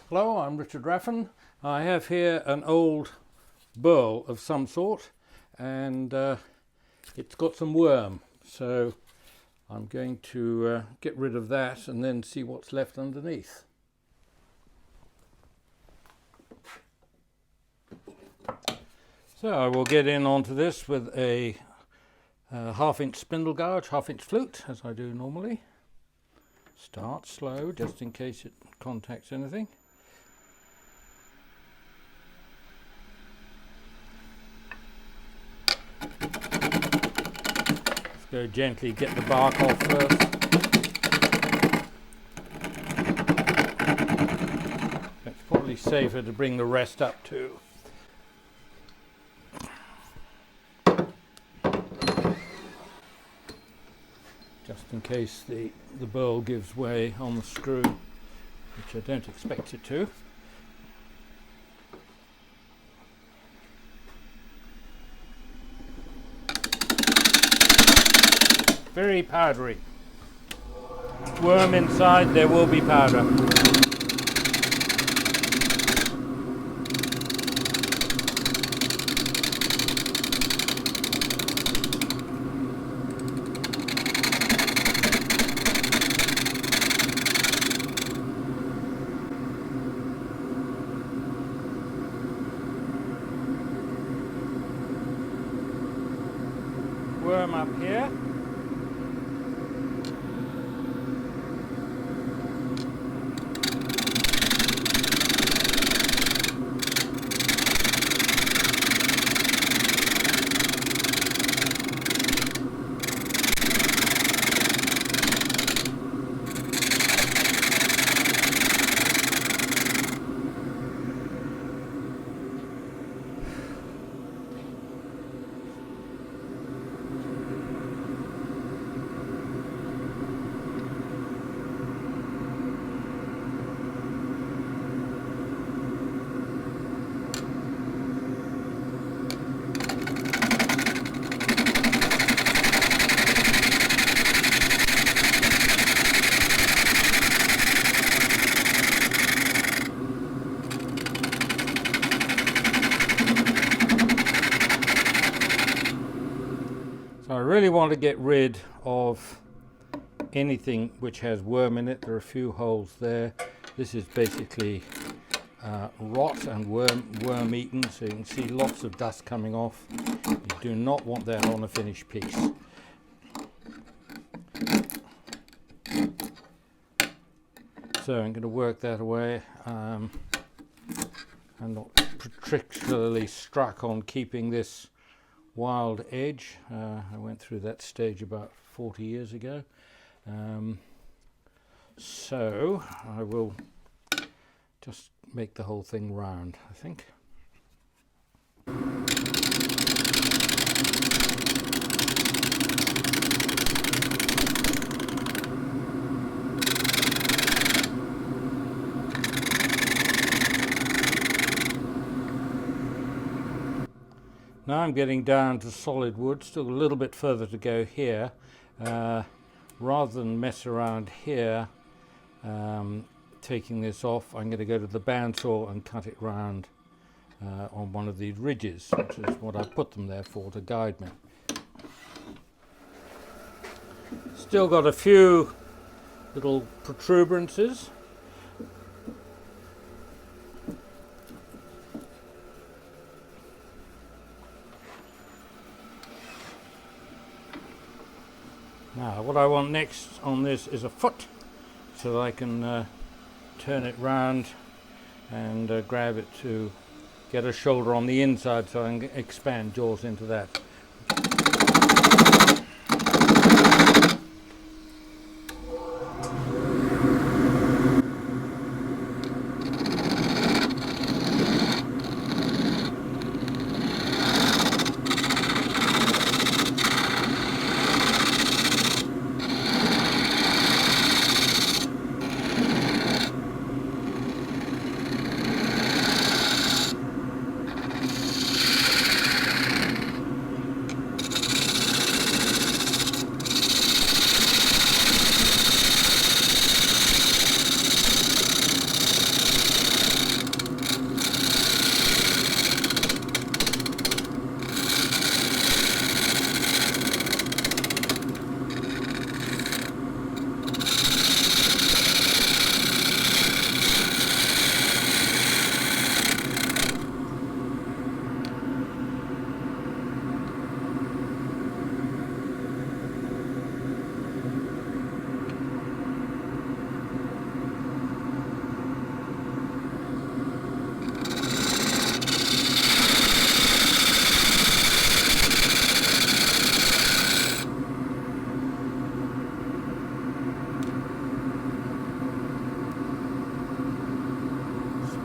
Hello, I'm Richard Raffan. I have here an old burl of some sort, and it's got some worm, so I'm going to get rid of that and then see what's left underneath. So I will get in onto this with a half-inch spindle gouge, half-inch flute, as I do normally. Start slow, just in case it contacts anything. Let's go gently, get the bark off first. It's probably safer to bring the rest up too. Just in case the burl gives way on the screw, which I don't expect it to. Very powdery. Worm inside, there will be powder. Worm up here. So I really want to get rid of anything which has worm in it. There are a few holes there. This is basically rot and worm eaten, so you can see lots of dust coming off. You do not want that on a finished piece. So I'm going to work that away. I'm not particularly struck on keeping this wild edge. I went through that stage about 40 years ago. So I will just make the whole thing round, I think. Now I'm getting down to solid wood, still a little bit further to go here. Rather than mess around here, taking this off, I'm going to go to the bandsaw and cut it round on one of these ridges, which is what I put them there for, to guide me. Still got a few little protuberances. Now what I want next on this is a foot, so that I can turn it round and grab it to get a shoulder on the inside, so I can expand jaws into that.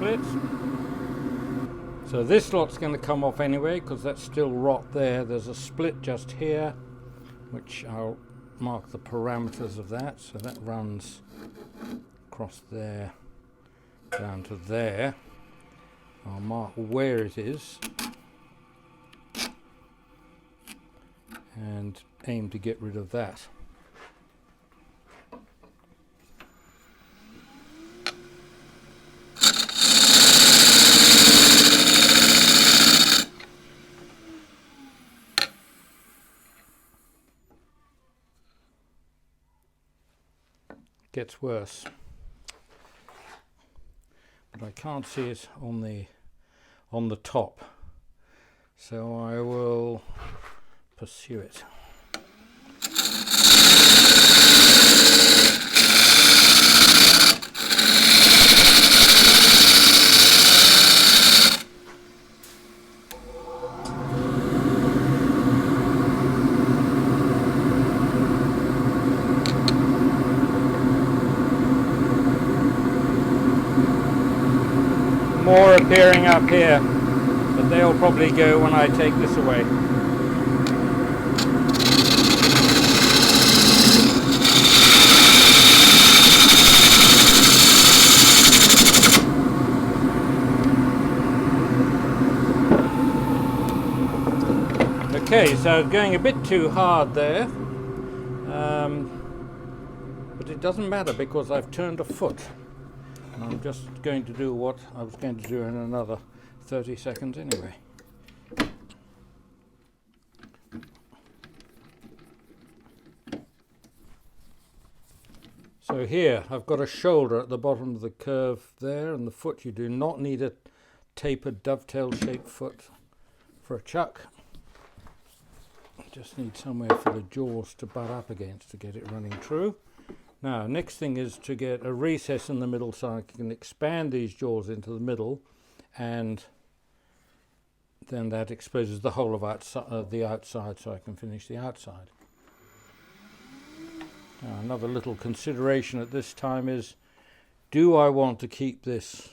splits. So this lot's going to come off anyway because that's still rot there. There's a split just here, which I'll mark the parameters of that. So that runs across there down to there. I'll mark where it is and aim to get rid of that. Gets worse, but I can't see it on the top, so I will pursue it. More appearing up here, but they'll probably go when I take this away. Okay, so going a bit too hard there, but it doesn't matter because I've turned a foot. And I'm just going to do what I was going to do in another 30 seconds anyway. So here I've got a shoulder at the bottom of the curve there, and the foot. You do not need a tapered dovetail shaped foot for a chuck. You just need somewhere for the jaws to butt up against to get it running true. Now, next thing is to get a recess in the middle so I can expand these jaws into the middle, and then that exposes the whole of the outside so I can finish the outside. Now, another little consideration at this time is, do I want to keep this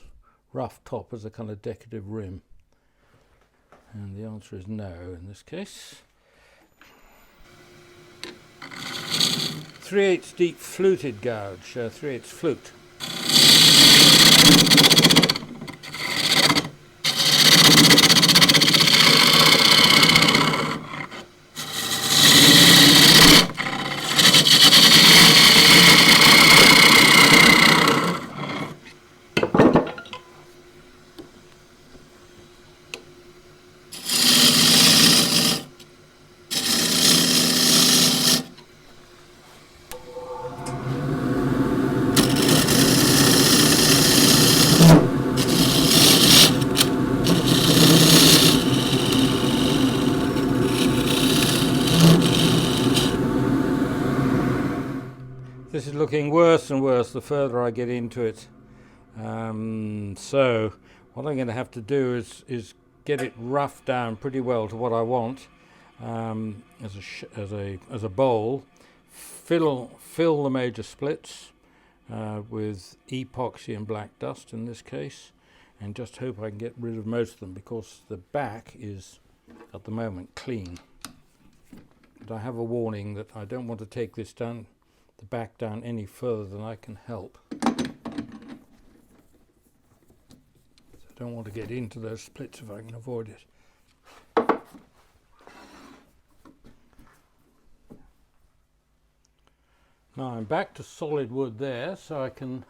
rough top as a kind of decorative rim? And the answer is no in this case. 3/8 deep fluted gouge, 3/8 flute. This is looking worse and worse the further I get into it. So what I'm going to have to do is get it roughed down pretty well to what I want as a bowl. Fill the major splits with epoxy and black dust in this case, and just hope I can get rid of most of them because the back is at the moment clean. But I have a warning that I don't want to take this down, the back down, any further than I can help. So I don't want to get into those splits if I can avoid it. Now I'm back to solid wood there, so I can,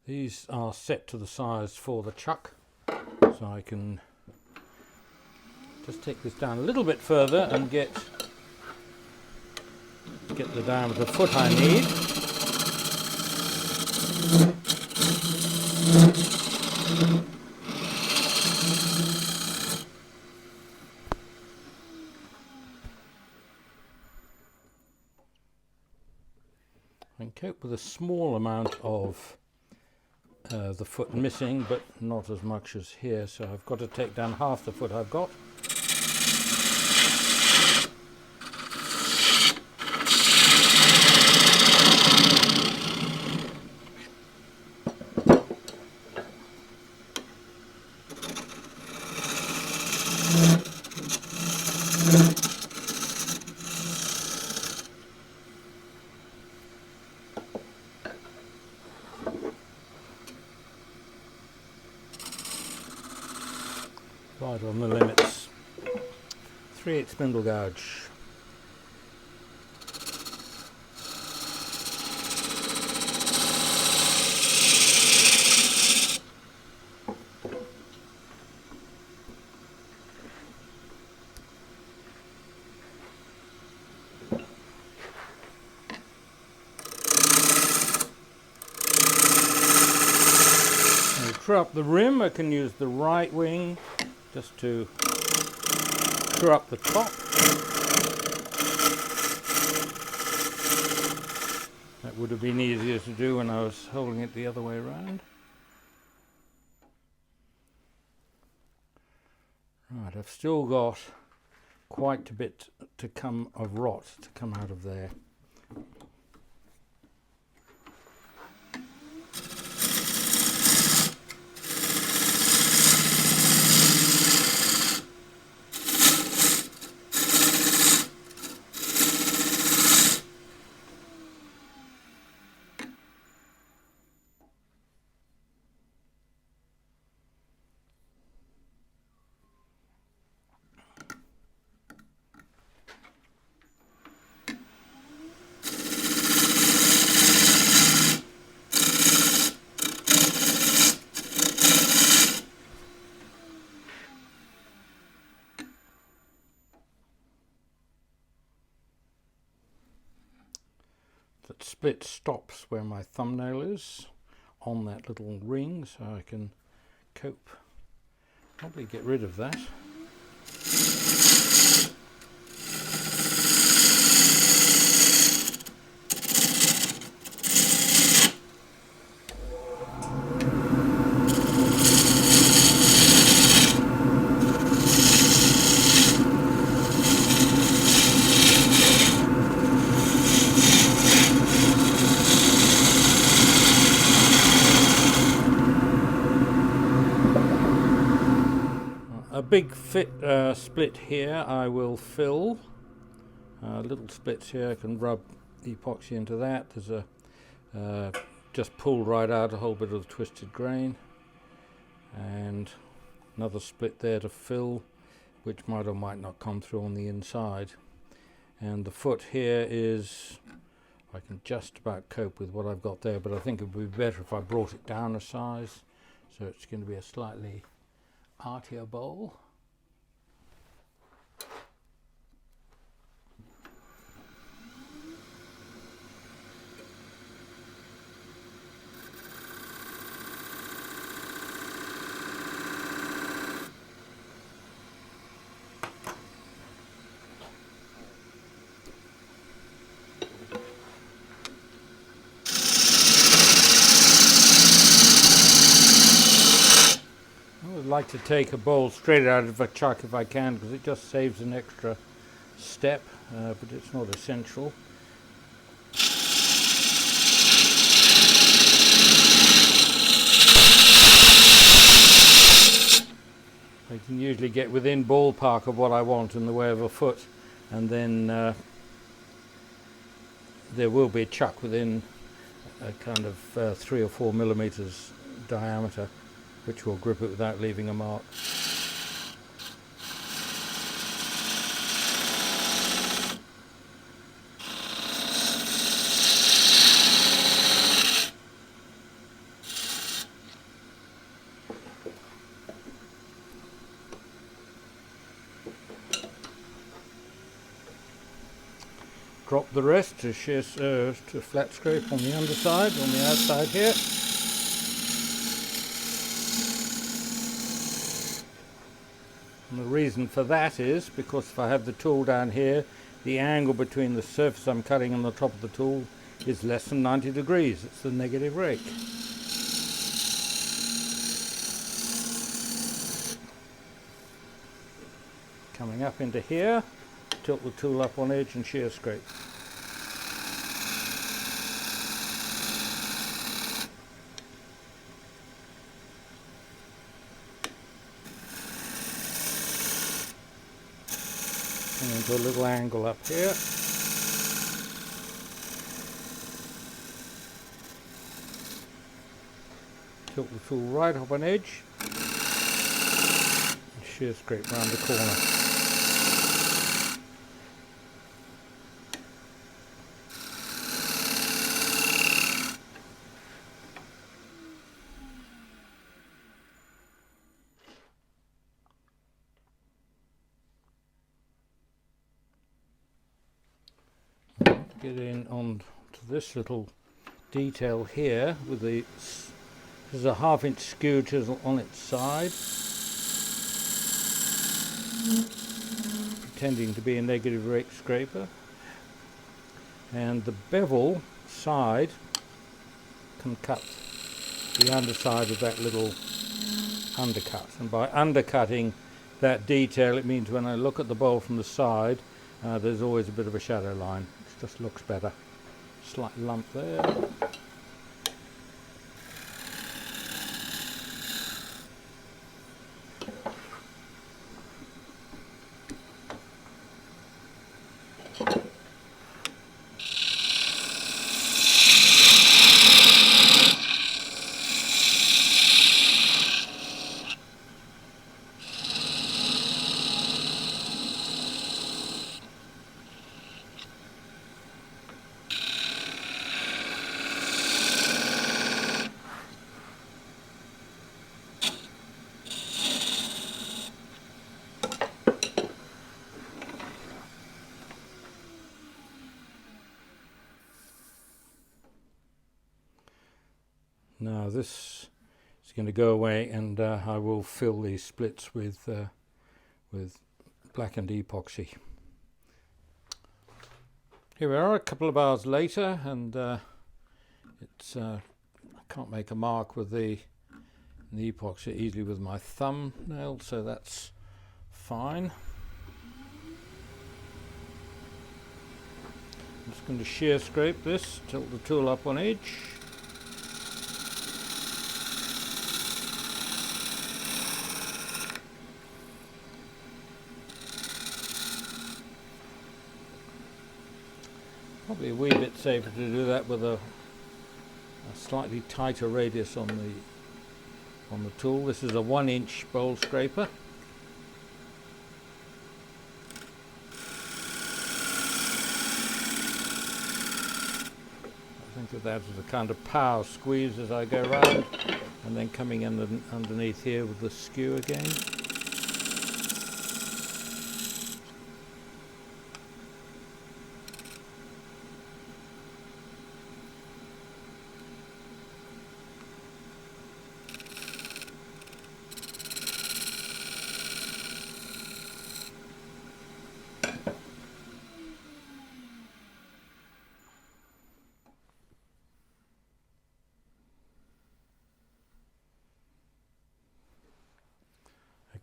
these are set to the size for the chuck, so I can just take this down a little bit further and get the diameter foot I need. I can cope with a small amount of the foot missing, but not as much as here, so I've got to take down half the foot I've got. Right on the limits. 3/8 spindle gouge. True up the rim, I can use the right wing just to true up the top. That would have been easier to do when I was holding it the other way around. Right, I've still got quite a bit to come of rot to come out of there. That split stops where my thumbnail is on that little ring, so I can probably get rid of that. A big split here I will fill. Little splits here, I can rub the epoxy into that. There's a just pull right out a whole bit of the twisted grain, and another split there to fill, which might or might not come through on the inside. And the foot here is, I can just about cope with what I've got there, but I think it would be better if I brought it down a size, so it's going to be a slightly artier bowl. Like to take a bowl straight out of a chuck if I can, because it just saves an extra step, but it's not essential. I can usually get within ballpark of what I want in the way of a foot, and then there will be a chuck within a kind of 3 or 4 millimeters diameter, which will grip it without leaving a mark. Drop the rest to flat scrape on the underside, on the outside here. And the reason for that is because if I have the tool down here, the angle between the surface I'm cutting and the top of the tool is less than 90 degrees. It's the negative rake. Coming up into here, tilt the tool up on edge and shear scrape. And into a little angle up here. Tilt the tool right up on edge. shear scrape round the corner. Get in on to this little detail here with the, there's a 1/2 inch skew chisel on its side, pretending to be a negative rake scraper, and the bevel side can cut the underside of that little undercut, and by undercutting that detail it means when I look at the bowl from the side there's always a bit of a shadow line. It just looks better. Slight lump there. Now this is going to go away, and I will fill these splits with blackened epoxy. Here we are, a couple of hours later, and it's I can't make a mark with the epoxy easily with my thumbnail, so that's fine. I'm just going to shear scrape this, tilt the tool up on edge. Probably a wee bit safer to do that with a slightly tighter radius on the tool. This is a 1 inch bowl scraper. I think of that as a kind of power squeeze as I go round, and then coming in underneath here with the skew again.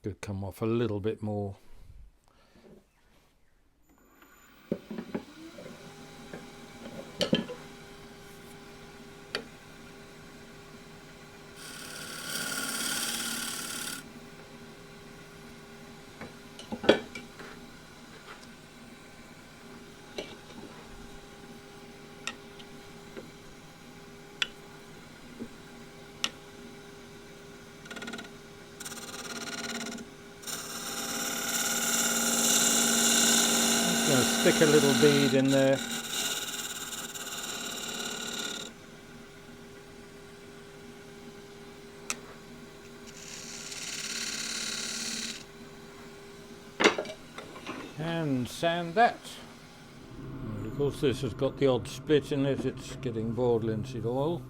Could come off a little bit more. Going to stick a little bead in there. And sand that. And of course this has got the odd split in it, it's getting board linseed oil.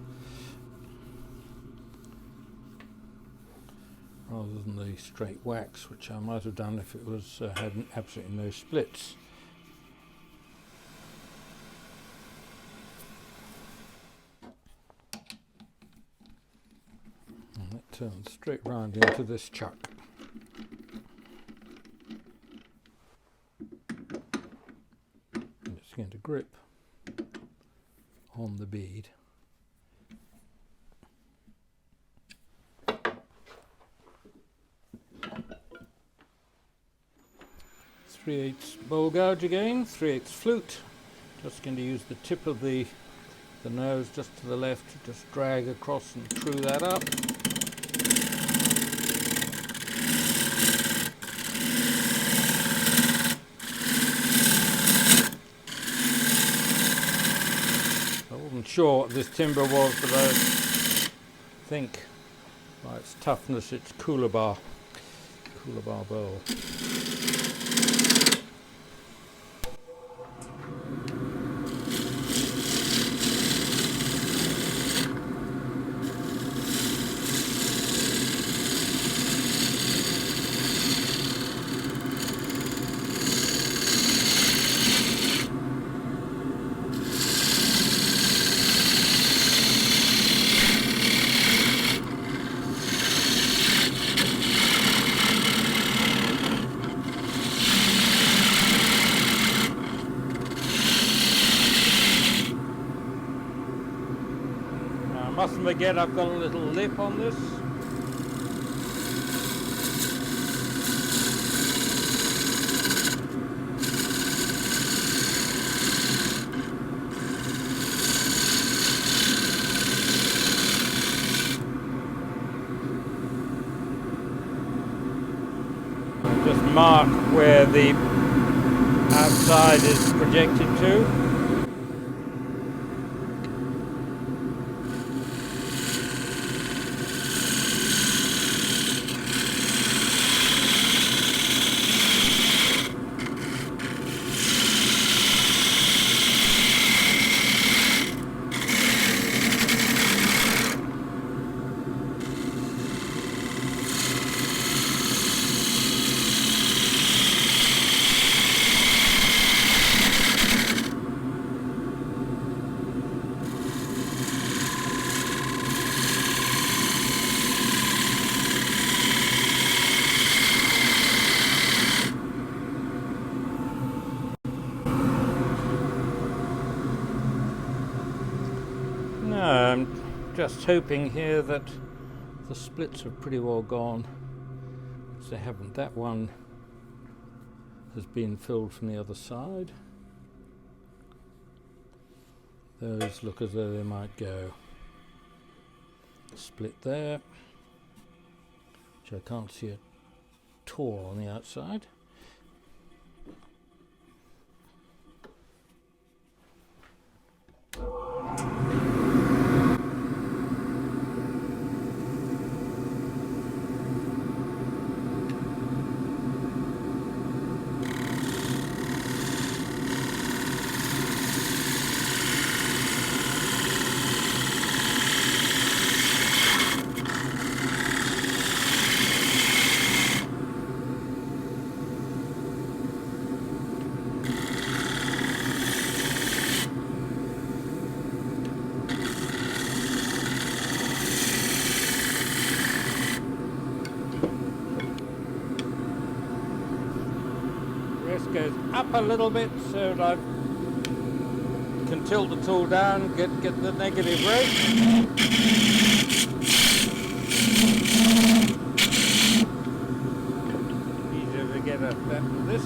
Rather than the straight wax, which I might have done if it was had absolutely no splits. And it turns straight round into this chuck. And it's going to grip on the bead. Three-eighths bowl gouge again, 3/8 flute. Just going to use the tip of the nose just to the left to just drag across and true that up. sure what this timber was, but I think by its toughness it's coolibah burl. Mustn't forget I've got a little lip on this. Just mark where the outside is projected to. No, I'm just hoping here that the splits have pretty well gone, because they haven't. That one has been filled from the other side. Those look as though they might go. Split there, which I can't see at all on the outside. Goes up a little bit so that I can tilt the tool down, get the negative rate. Easier to get that than this.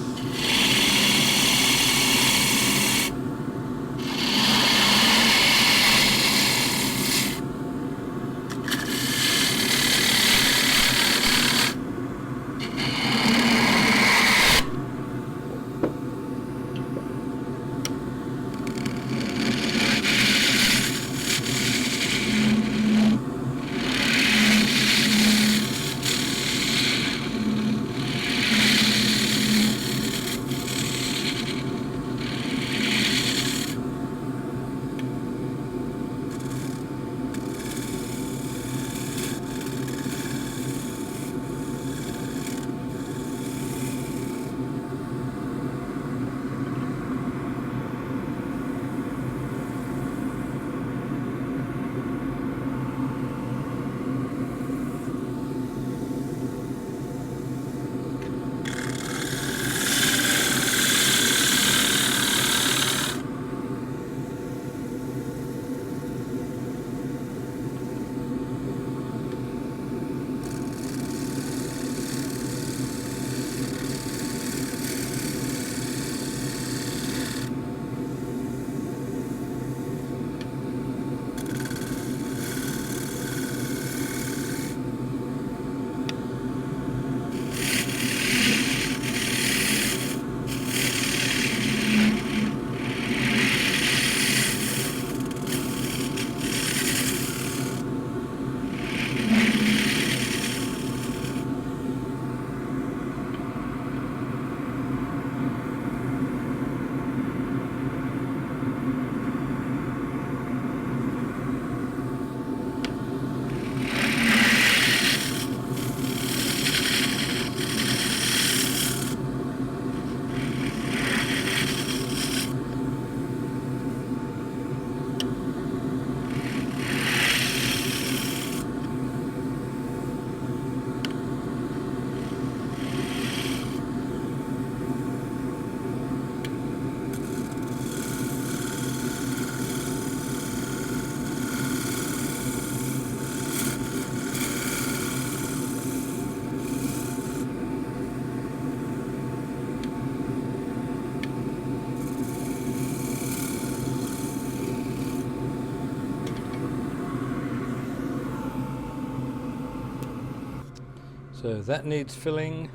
So that needs filling,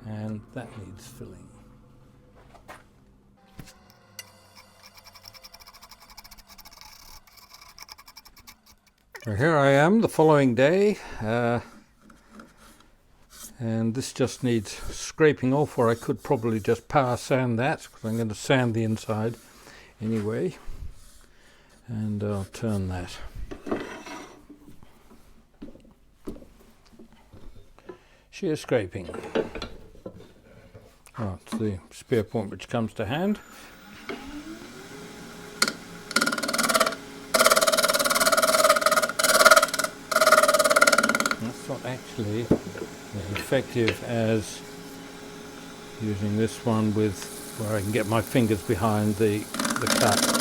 and that needs filling. So here I am the following day, and this just needs scraping off, or I could probably just power sand that, because I'm going to sand the inside anyway. And I'll turn that. Shear scraping. Oh, it's the spear point which comes to hand. That's not actually as effective as using this one with where I can get my fingers behind the cut.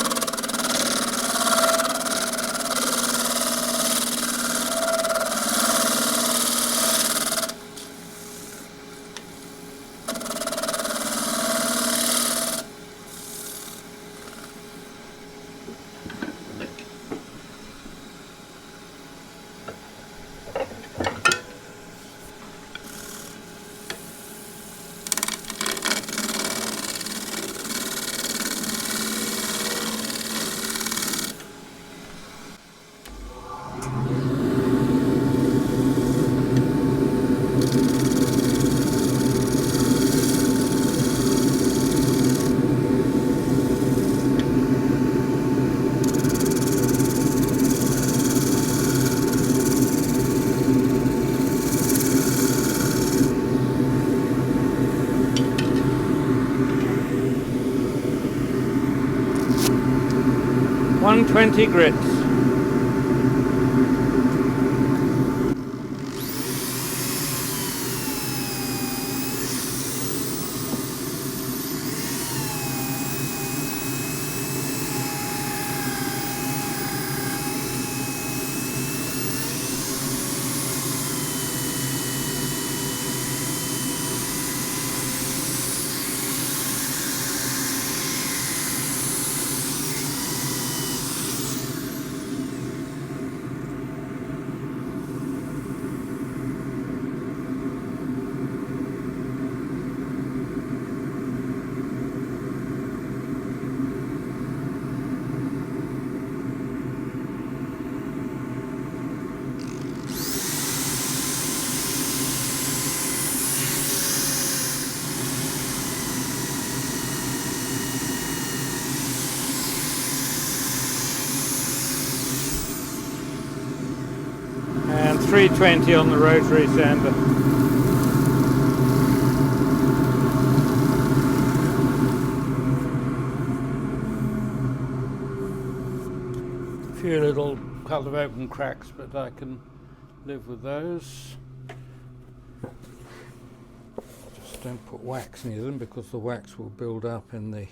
.120 grits. And 320 on the rotary sander. A few little couple of open cracks, but I can live with those. Just don't put wax near them because the wax will build up in the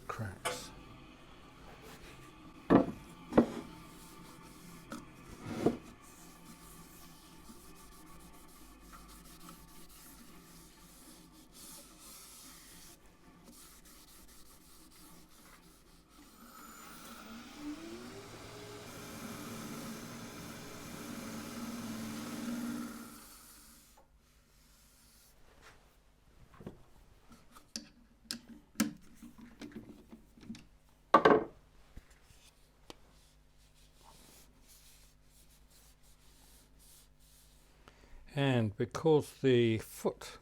cracks. And because the foot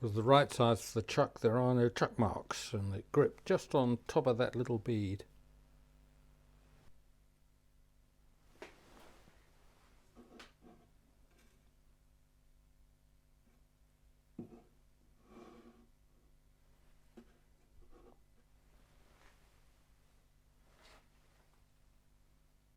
was the right size for the chuck, there are no chuck marks, and the grip just on top of that little bead.